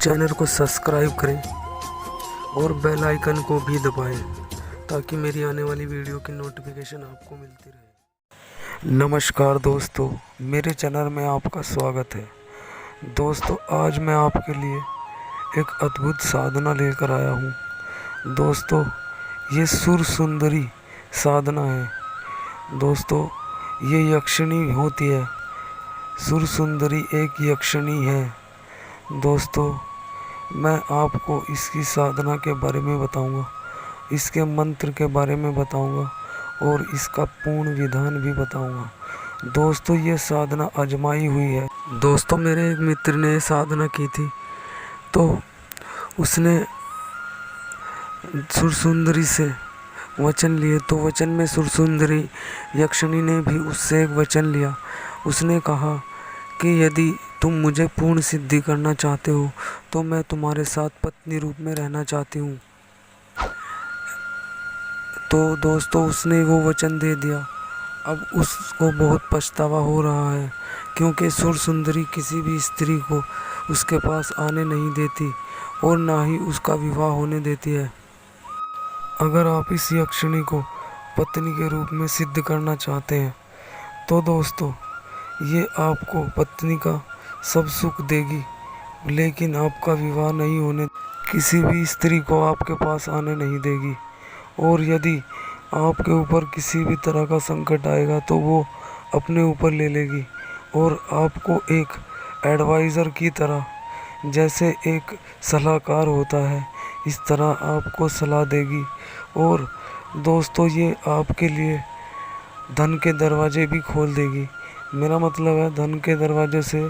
Channel को subscribe करें और बेल आइकन को भी दबाएं ताकि मेरी आने वाली वीडियो की नोटिफिकेशन आपको मिलती रहे। नमस्कार दोस्तों, मेरे चैनल में आपका स्वागत है। दोस्तों, आज मैं आपके लिए एक अद्भुत साधना लेकर आया हूँ। दोस्तों, ये सुर सुंदरी साधना है। दोस्तों, ये यक्षिणी होती है। सुर सुंदरी एक यक्षिणी है। दोस्तों, मैं आपको इसकी साधना के बारे में बताऊंगा, इसके मंत्र के बारे में बताऊंगा और इसका पूर्ण विधान भी बताऊंगा। दोस्तों, ये साधना आजमाई हुई है। दोस्तों, मेरे एक मित्र ने साधना की थी तो उसने सुरसुंदरी से वचन लिए, तो वचन में सुरसुंदरी यक्षिणी ने भी उससे एक वचन लिया। उसने कहा कि यदि तुम मुझे पूर्ण सिद्धि करना चाहते हो तो मैं तुम्हारे साथ पत्नी रूप में रहना चाहती हूँ। तो दोस्तों, उसने वो वचन दे दिया। अब उसको बहुत पछतावा हो रहा है क्योंकि सुर सुंदरी किसी भी स्त्री को उसके पास आने नहीं देती और ना ही उसका विवाह होने देती है। अगर आप इस यक्षिणी को पत्नी के रूप में सिद्ध करना चाहते हैं तो दोस्तों, ये आपको पत्नी का सब सुख देगी, लेकिन आपका विवाह नहीं होने, किसी भी स्त्री को आपके पास आने नहीं देगी। और यदि आपके ऊपर किसी भी तरह का संकट आएगा तो वो अपने ऊपर ले लेगी और आपको एक एडवाइज़र की तरह, जैसे एक सलाहकार होता है, इस तरह आपको सलाह देगी। और दोस्तों, ये आपके लिए धन के दरवाजे भी खोल देगी। मेरा मतलब है धन के दरवाजे से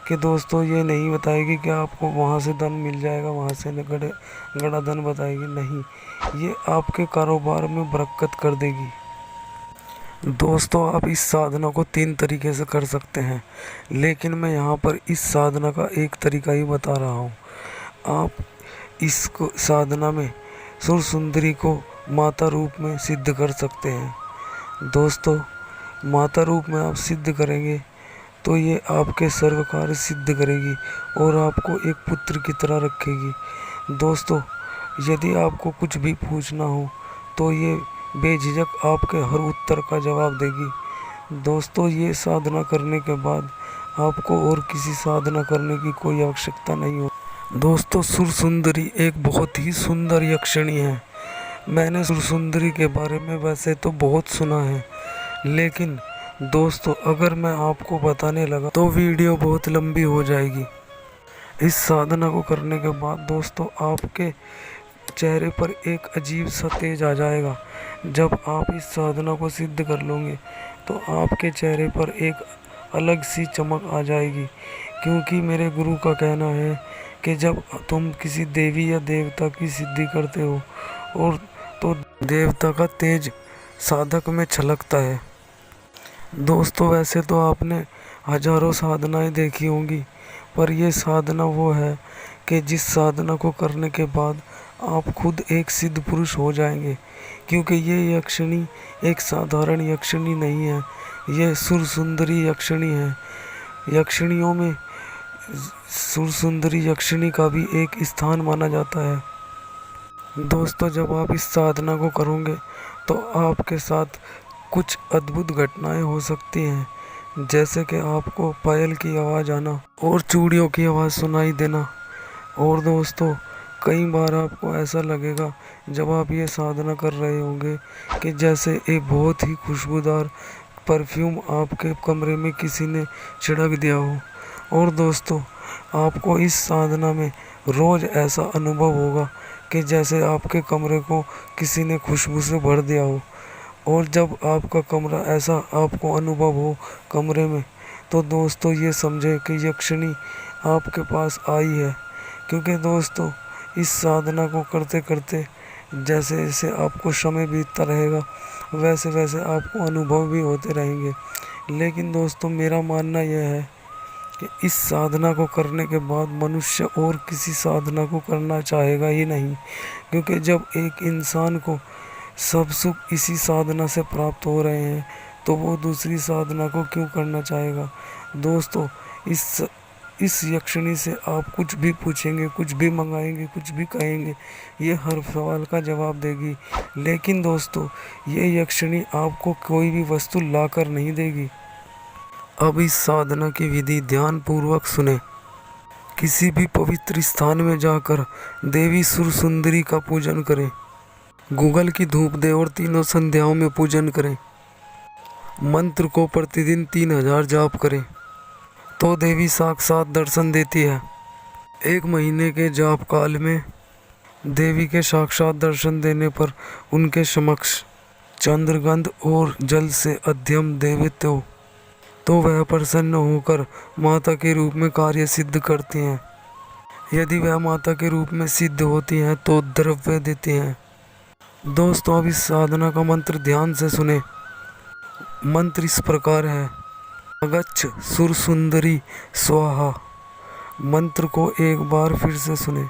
कि दोस्तों, ये नहीं बताएगी कि आपको वहाँ से धन मिल जाएगा, वहाँ से गड़ा धन बताएगी, नहीं, ये आपके कारोबार में बरकत कर देगी। दोस्तों, आप इस साधना को 3 तरीके से कर सकते हैं, लेकिन मैं यहाँ पर इस साधना का एक तरीका ही बता रहा हूँ। आप इस साधना में सुर सुंदरी को माता रूप में सिद्ध कर सकते हैं। दोस्तों, माता रूप में आप सिद्ध करेंगे तो ये आपके सर्व कार्य सिद्ध करेगी और आपको एक पुत्र की तरह रखेगी। दोस्तों, यदि आपको कुछ भी पूछना हो तो ये बेझिझक आपके हर उत्तर का जवाब देगी। दोस्तों, ये साधना करने के बाद आपको और किसी साधना करने की कोई आवश्यकता नहीं हो। दोस्तों, सुर सुंदरी एक बहुत ही सुंदर यक्षिणी है। मैंने सुर सुंदरी के बारे में वैसे तो बहुत सुना है, लेकिन दोस्तों, अगर मैं आपको बताने लगा तो वीडियो बहुत लंबी हो जाएगी। इस साधना को करने के बाद दोस्तों, आपके चेहरे पर एक अजीब सा तेज आ जाएगा। जब आप इस साधना को सिद्ध कर लोगे तो आपके चेहरे पर एक अलग सी चमक आ जाएगी, क्योंकि मेरे गुरु का कहना है कि जब तुम किसी देवी या देवता की सिद्धि करते हो और तो देवता का तेज साधक में छलकता है। दोस्तों, वैसे तो आपने हजारों साधनाएं देखी होंगी, पर यह साधना वो है कि जिस साधना को करने के बाद आप खुद एक सिद्ध पुरुष हो जाएंगे, क्योंकि ये यक्षिणी एक साधारण यक्षिणी नहीं है, यह सुर सुंदरी यक्षिणी है। यक्षिणियों में सुर सुंदरी यक्षिणी का भी एक स्थान माना जाता है। दोस्तों, जब आप इस साधना को करोगे तो आपके साथ कुछ अद्भुत घटनाएं हो सकती हैं, जैसे कि आपको पायल की आवाज़ आना और चूड़ियों की आवाज़ सुनाई देना। और दोस्तों, कई बार आपको ऐसा लगेगा जब आप ये साधना कर रहे होंगे कि जैसे एक बहुत ही खुशबूदार परफ्यूम आपके कमरे में किसी ने छिड़क दिया हो। और दोस्तों, आपको इस साधना में रोज़ ऐसा अनुभव होगा कि जैसे आपके कमरे को किसी ने खुशबू से भर दिया हो। और जब आपका कमरा ऐसा आपको अनुभव हो कमरे में, तो दोस्तों, ये समझे कि यक्षिणी आपके पास आई है। क्योंकि दोस्तों, इस साधना को करते करते जैसे जैसे आपको समय बीतता रहेगा वैसे वैसे आपको अनुभव भी होते रहेंगे। लेकिन दोस्तों, मेरा मानना यह है कि इस साधना को करने के बाद मनुष्य और किसी साधना को करना चाहेगा ही नहीं, क्योंकि जब एक इंसान को सब सुख इसी साधना से प्राप्त हो रहे हैं तो वो दूसरी साधना को क्यों करना चाहेगा। दोस्तों, इस इस यक्षिणी से आप कुछ भी पूछेंगे, कुछ भी मंगाएंगे, कुछ भी कहेंगे, ये हर सवाल का जवाब देगी। लेकिन दोस्तों, ये यक्षिणी आपको कोई भी वस्तु लाकर नहीं देगी। अब इस साधना की विधि ध्यान पूर्वक सुने। किसी भी पवित्र स्थान में जाकर देवी सुरसुंदरी का पूजन करें। गूगल की धूप दें और तीनों संध्याओं में पूजन करें। मंत्र को प्रतिदिन 3000 जाप करें तो देवी साक्षात दर्शन देती है। 1 महीने के जाप काल में देवी के साक्षात दर्शन देने पर उनके समक्ष चंद्रगंध और जल से अध्यम देवित हो तो वह प्रसन्न होकर माता के रूप में कार्य सिद्ध करती हैं। यदि वह माता के रूप में सिद्ध होती हैं तो द्रव्य देती हैं। दोस्तों, अब इस साधना का मंत्र ध्यान से सुने। मंत्र इस प्रकार है, अगच्छ सुरसुंदरी स्वाहा। मंत्र को एक बार फिर से सुने,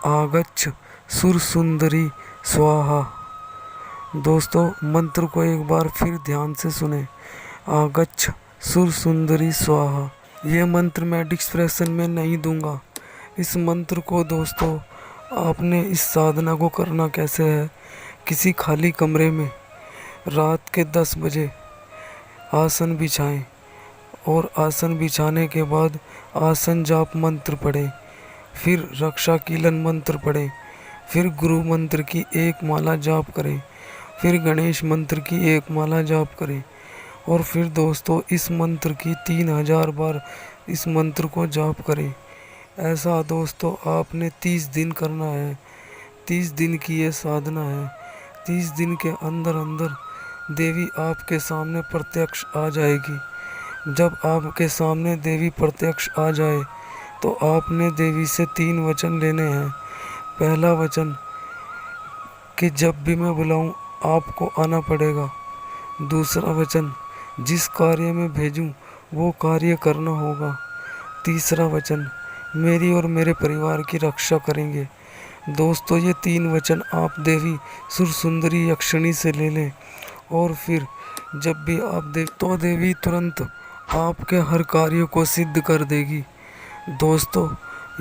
आगच्छ सुरसुंदरी स्वाहा। दोस्तों, मंत्र को एक बार फिर ध्यान से सुने, आगच्छ सुरसुंदरी स्वाहा। ये मंत्र मैं डिस्क्रिप्शन में नहीं दूंगा। इस मंत्र को दोस्तों आपने इस साधना को करना कैसे है, किसी खाली कमरे में रात के 10 बजे आसन बिछाएं और आसन बिछाने के बाद आसन जाप मंत्र पढ़ें, फिर रक्षा कीलन मंत्र पढ़ें, फिर गुरु मंत्र की 1 माला जाप करें, फिर गणेश मंत्र की 1 माला जाप करें और फिर दोस्तों इस मंत्र की 3000 बार इस मंत्र को जाप करें। ऐसा दोस्तों आपने 30 दिन करना है। 30 दिन की ये साधना है। 30 दिन के अंदर अंदर देवी आपके सामने प्रत्यक्ष आ जाएगी। जब आपके सामने देवी प्रत्यक्ष आ जाए तो आपने देवी से 3 वचन लेने हैं। पहला वचन कि जब भी मैं बुलाऊं आपको आना पड़ेगा। दूसरा वचन, जिस कार्य में भेजूं वो कार्य करना होगा। तीसरा वचन, मेरी और मेरे परिवार की रक्षा करेंगे। दोस्तों, ये 3 वचन आप देवी सुरसुंदरी यक्षिणी से ले लें और फिर जब भी आप तो देवी तुरंत आपके हर कार्य को सिद्ध कर देगी। दोस्तों,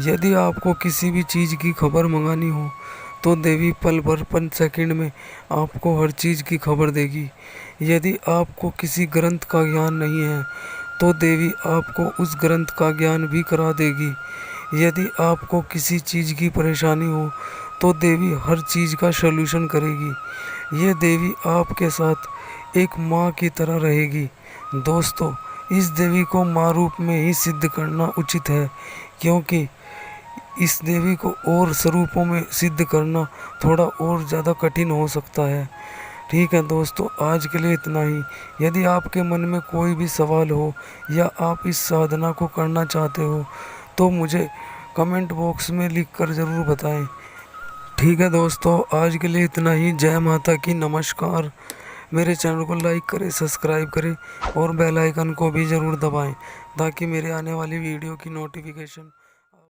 यदि आपको किसी भी चीज़ की खबर मंगानी हो तो देवी पल भर 5 सेकंड में आपको हर चीज़ की खबर देगी। यदि आपको किसी ग्रंथ का ज्ञान नहीं है तो देवी आपको उस ग्रंथ का ज्ञान भी करा देगी। यदि आपको किसी चीज़ की परेशानी हो तो देवी हर चीज़ का सलूशन करेगी। ये देवी आपके साथ एक माँ की तरह रहेगी। दोस्तों, इस देवी को माँ रूप में ही सिद्ध करना उचित है, क्योंकि इस देवी को और स्वरूपों में सिद्ध करना थोड़ा और ज़्यादा कठिन हो सकता है। ठीक है दोस्तों, आज के लिए इतना ही। यदि आपके मन में कोई भी सवाल हो या आप इस साधना को करना चाहते हो तो मुझे कमेंट बॉक्स में लिखकर ज़रूर बताएं। ठीक है दोस्तों, आज के लिए इतना ही। जय माता की, नमस्कार। मेरे चैनल को लाइक करें, सब्सक्राइब करें और बेल आइकन को भी ज़रूर दबाएं ताकि मेरे आने वाली वीडियो की नोटिफिकेशन